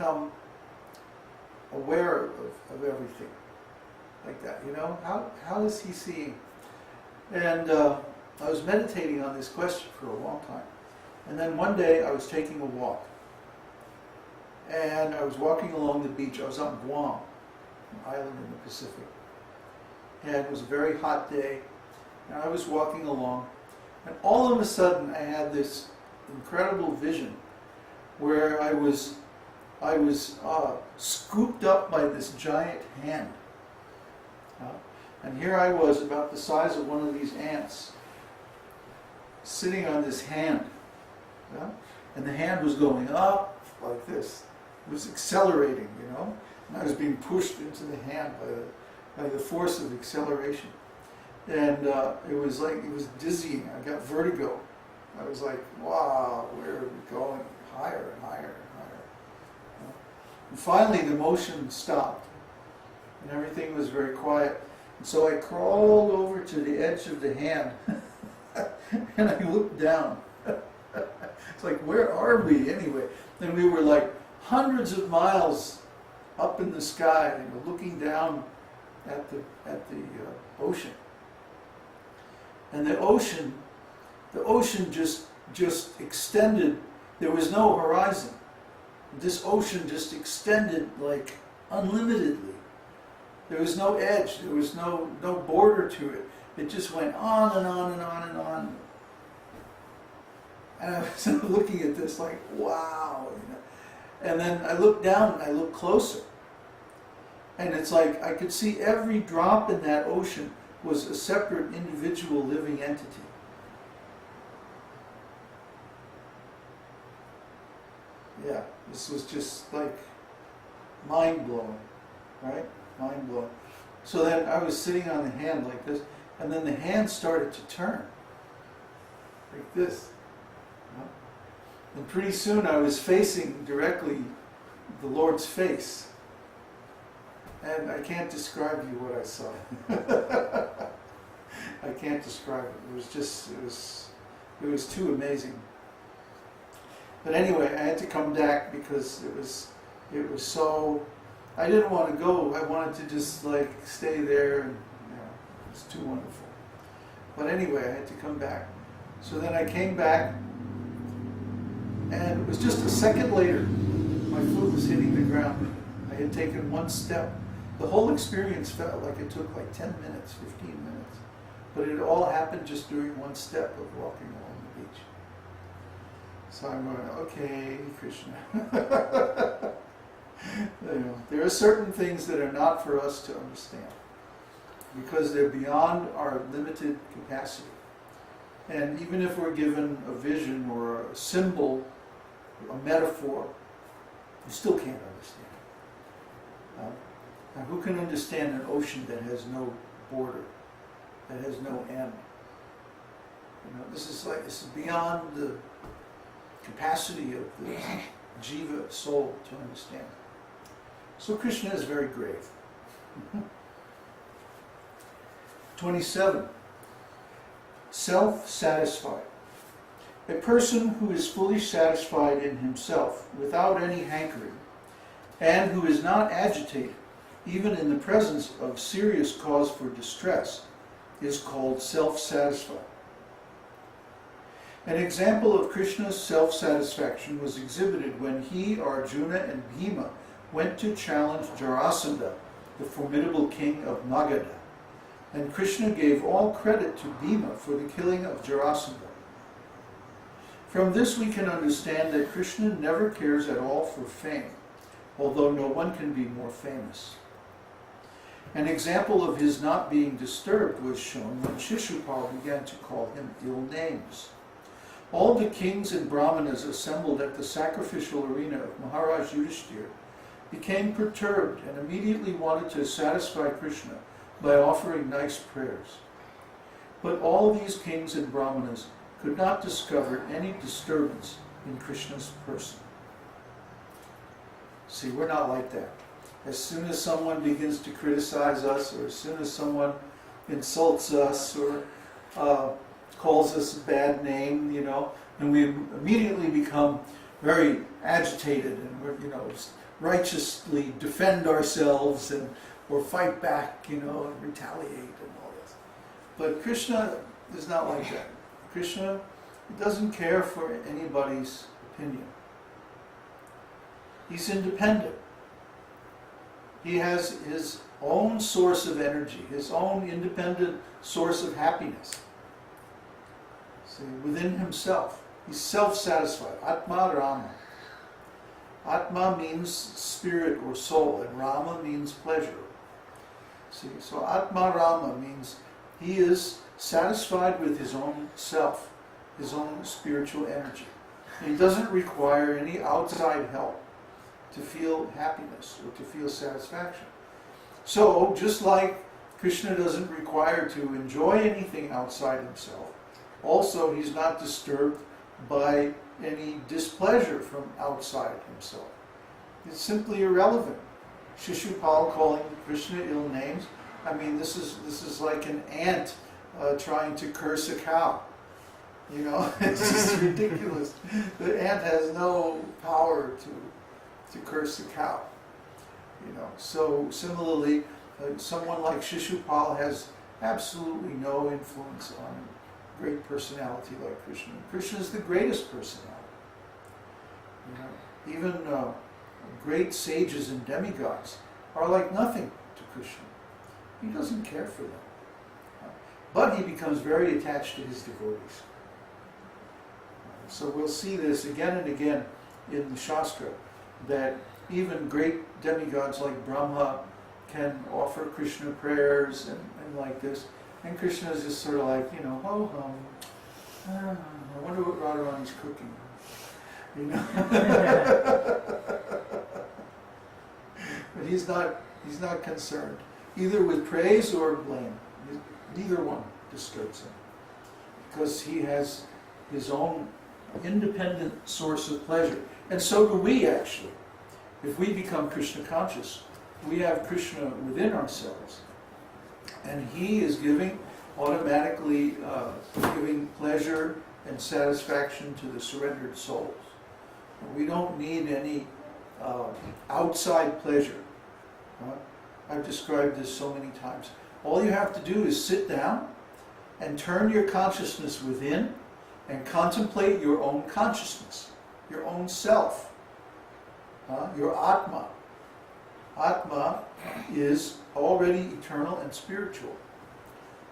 become aware of everything like that. How is he seeing? And I was meditating on this question for a long time. And then one day I was taking a walk. And I was walking along the beach. I was on Guam, an island in the Pacific. And it was a very hot day. And I was walking along. And all of a sudden I had this incredible vision where I was scooped up by this giant hand. And here I was, about the size of one of these ants, sitting on this hand. And the hand was going up like this. It was accelerating, and I was being pushed into the hand by the force of acceleration. And it was dizzying. I got vertigo. I was like, wow, where are we going? Higher and higher and higher. And finally the motion stopped, and everything was very quiet. And so I crawled over to the edge of the hand, and I looked down. It's like, where are we anyway? And we were like hundreds of miles up in the sky, looking down at the ocean. And the ocean just extended. There was no horizon. This ocean just extended like unlimitedly. There was no edge. There was no border to it. It just went on and on and on and on. And I was looking at this like, wow. And then I looked down and I looked closer. And it's like I could see every drop in that ocean was a separate individual living entity. Yeah, this was just like mind-blowing, right? Mind-blowing. So then I was sitting on the hand like this, and then the hand started to turn like this. And pretty soon I was facing directly the Lord's face. And I can't describe you what I saw. I can't describe it. It was too amazing. But anyway, I had to come back because it was so, I didn't want to go. I wanted to just stay there, and it was too wonderful. But anyway, I had to come back. So then I came back, and it was just a second later, my foot was hitting the ground. I had taken one step. The whole experience felt like it took 10 minutes, 15 minutes. But it all happened just during one step of walking along the beach. So I'm going, okay, Krishna. There are certain things that are not for us to understand because they're beyond our limited capacity. And even if we're given a vision or a symbol, a metaphor, you still can't understand. Now, who can understand an ocean that has no border, that has no end? This is beyond the capacity of the jiva soul to understand. So Krishna is very grave. 27. Self-satisfied. A person who is fully satisfied in himself, without any hankering, and who is not agitated, even in the presence of serious cause for distress, is called self-satisfied. An example of Krishna's self-satisfaction was exhibited when he, Arjuna, and Bhima went to challenge Jarasandha, the formidable king of Magadha, and Krishna gave all credit to Bhima for the killing of Jarasandha. From this we can understand that Krishna never cares at all for fame, although no one can be more famous. An example of his not being disturbed was shown when Shishupal began to call him ill names. All the kings and brahmanas assembled at the sacrificial arena of Maharaj Yudhishthira became perturbed and immediately wanted to satisfy Krishna by offering nice prayers. But all these kings and brahmanas could not discover any disturbance in Krishna's person. See, we're not like that. As soon as someone begins to criticize us, or as soon as someone insults us, or calls us a bad name, and we immediately become very agitated and we're, righteously defend ourselves or fight back, and retaliate and all this. But Krishna is not like that. Krishna doesn't care for anybody's opinion. He's independent. He has his own source of energy, his own independent source of happiness. See, within himself. He's self-satisfied. Atma Rama. Atma means spirit or soul, and Rama means pleasure. See, so Atma Rama means he is satisfied with his own self, his own spiritual energy. He doesn't require any outside help to feel happiness or to feel satisfaction. So, just like Krishna doesn't require to enjoy anything outside himself, also he's not disturbed by any displeasure from outside himself. It's simply irrelevant. Shishupal calling Krishna ill names, this is like an ant trying to curse a cow. It's just ridiculous. The ant has no power to curse a cow. So similarly, someone like Shishupal has absolutely no influence on a great personality like Krishna. Krishna is the greatest personality. Even great sages and demigods are like nothing to Krishna. He doesn't care for them. But he becomes very attached to his devotees. So we'll see this again and again in the Shastra, that even great demigods like Brahma can offer Krishna prayers and like this. And Krishna is just sort of like, ho hum. I wonder what Radharani's cooking. But he's not concerned, either with praise or blame. Neither one disturbs him, because he has his own independent source of pleasure. And so do we, actually. If we become Krishna conscious, we have Krishna within ourselves, and he is automatically giving pleasure and satisfaction to the surrendered souls. We don't need any outside pleasure. I've described this so many times. All you have to do is sit down and turn your consciousness within and contemplate your own consciousness, your own self, your Atma. Atma is already eternal and spiritual.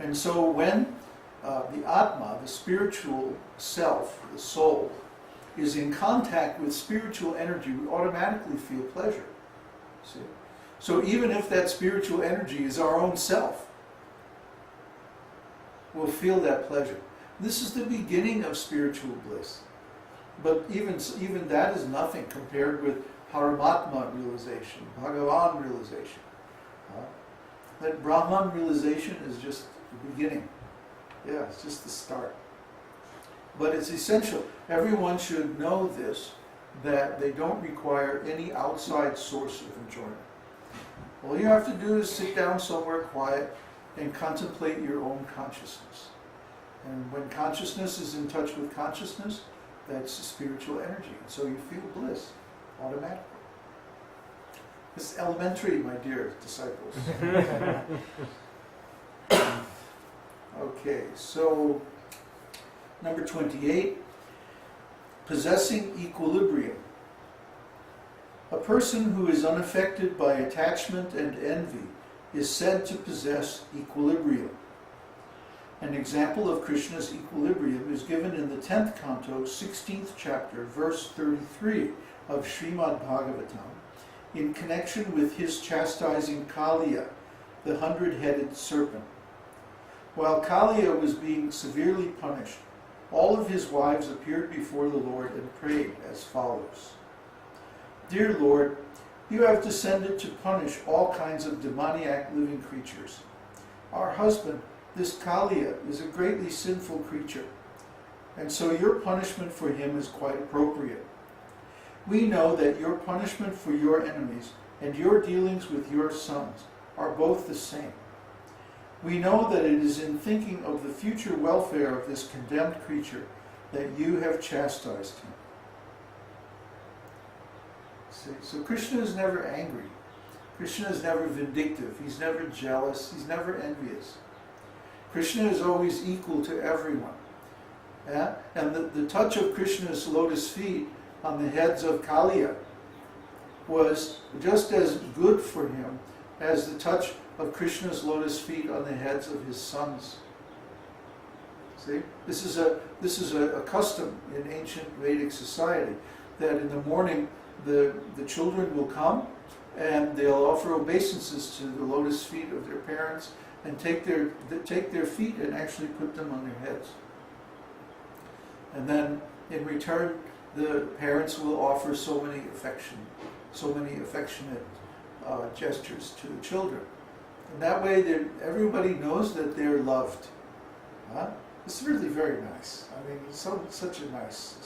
And so when the Atma, the spiritual self, the soul, is in contact with spiritual energy, we automatically feel pleasure. See? So even if that spiritual energy is our own self, we'll feel that pleasure. This is the beginning of spiritual bliss. But even that is nothing compared with Paramatma realization, Bhagavan realization. That Brahman realization is just the beginning. Yeah, it's just the start. But it's essential. Everyone should know this, that they don't require any outside source of enjoyment. All you have to do is sit down somewhere quiet and contemplate your own consciousness. And when consciousness is in touch with consciousness, that's spiritual energy. And so you feel bliss automatically. It's elementary, my dear disciples. Okay, so number 28, possessing equilibrium. A person who is unaffected by attachment and envy is said to possess equilibrium. An example of Krishna's equilibrium is given in the 10th canto, 16th chapter, verse 33 of Śrīmad-Bhāgavatam, in connection with his chastising Kaliya, the 100-headed serpent. While Kaliya was being severely punished, all of his wives appeared before the Lord and prayed as follows. Dear Lord, you have descended to punish all kinds of demoniac living creatures. Our husband, this Kaliya, is a greatly sinful creature, and so your punishment for him is quite appropriate. We know that your punishment for your enemies and your dealings with your sons are both the same. We know that it is in thinking of the future welfare of this condemned creature that you have chastised him. See? So Krishna is never angry. Krishna is never vindictive. He's never jealous. He's never envious. Krishna is always equal to everyone. Yeah? And the touch of Krishna's lotus feet on the heads of Kaliya was just as good for him as the touch of Krishna's lotus feet on the heads of his sons. See? This is a custom in ancient Vedic society, that in the morning the children will come and they'll offer obeisances to the lotus feet of their parents and take their feet and actually put them on their heads. And then in return the parents will offer so many affectionate gestures to the children. And that way everybody knows that they're loved. Huh? It's really very nice. I mean, it's such a nice